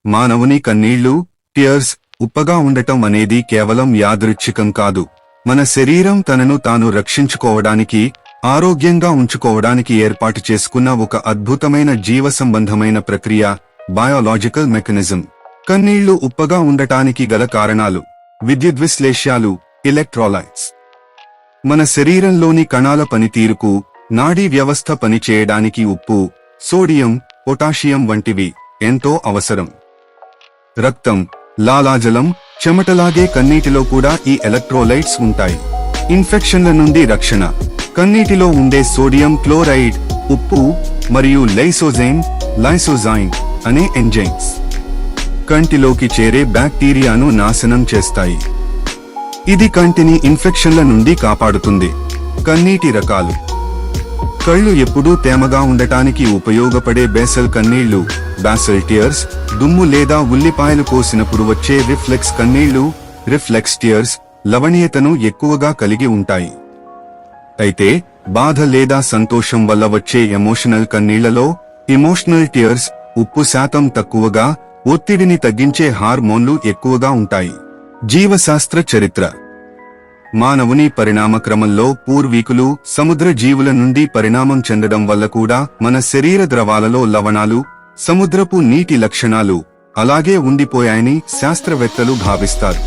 మానవుని కన్నీళ్లు, టియర్స్, ఉప్పగా ఉండటం అనేది కేవలం యాదృచ్ఛికం కాదు. మన శరీరం తనను తాను రక్షించుకోవడానికి, ఆరోగ్యంగా ఉంచుకోవడానికి ఏర్పాటు చేసుకున్న ఒక అద్భుతమైన జీవసంబంధమైన ప్రక్రియ, బయోలాజికల్ మెకానిజం. కన్నీళ్లు ఉప్పగా ఉండటానికి గల కారణాలు: విద్యుద్విశ్లేష్యాలు, ఎలక్ట్రోలైట్స్. మన శరీరంలోని కణాల పనితీరుకు, నాడీ వ్యవస్థ పనిచేయడానికి ఉప్పు, సోడియం, పొటాషియం వంటివి ఎంతో అవసరం. రక్తం, లాలాజలం, చెమటలాగే కన్నీటిలో కూడా ఈ ఎలక్ట్రోలైట్స్ ఉంటాయి. ఇన్ఫెక్షన్ల నుండి రక్షణ: కన్నీటిలో ఉండే సోడియం క్లోరైడ్, ఉప్పు మరియు లైసోజైమ్ అనే ఎంజైమ్స్ కంటిలోకి చేరే బ్యాక్టీరియాను నాశనం చేస్తాయి. ఇది కంటిని ఇన్ఫెక్షన్ల నుండి కాపాడుతుంది. కన్నీటి రకాలు: కళ్ళు ఎప్పుడూ తేమగా ఉండటానికి ఉపయోగపడే బేసల్ కన్నీళ్లు, బాసల్ టియర్స్. దుమ్ము లేదా ఉల్లిపాయలు కోసినప్పుడు వచ్చే రిఫ్లెక్స్ కన్నీళ్లు, రిఫ్లెక్స్ టియర్స్, లవణీయతను ఎక్కువగా కలిగి ఉంటాయి. అయితే బాధ లేదా సంతోషం వల్ల వచ్చే ఎమోషనల్ కన్నీళ్లలో ఎమోషనల్ టియర్స్, ఉప్పు శాతం తక్కువగా, ఒత్తిడిని తగ్గించే హార్మోన్లు ఎక్కువగా ఉంటాయి. జీవశాస్త్ర చరిత్ర: మానవుని పరిణామక్రమంలో పూర్వీకులు సముద్ర జీవుల నుండి పరిణామం చెందడం వల్ల కూడా మన శరీర ద్రవాలలో లవణాలు, సముద్రపు నీటి లక్షణాలు అలాగే ఉండిపోయాయని శాస్త్రవేత్తలు భావిస్తారు.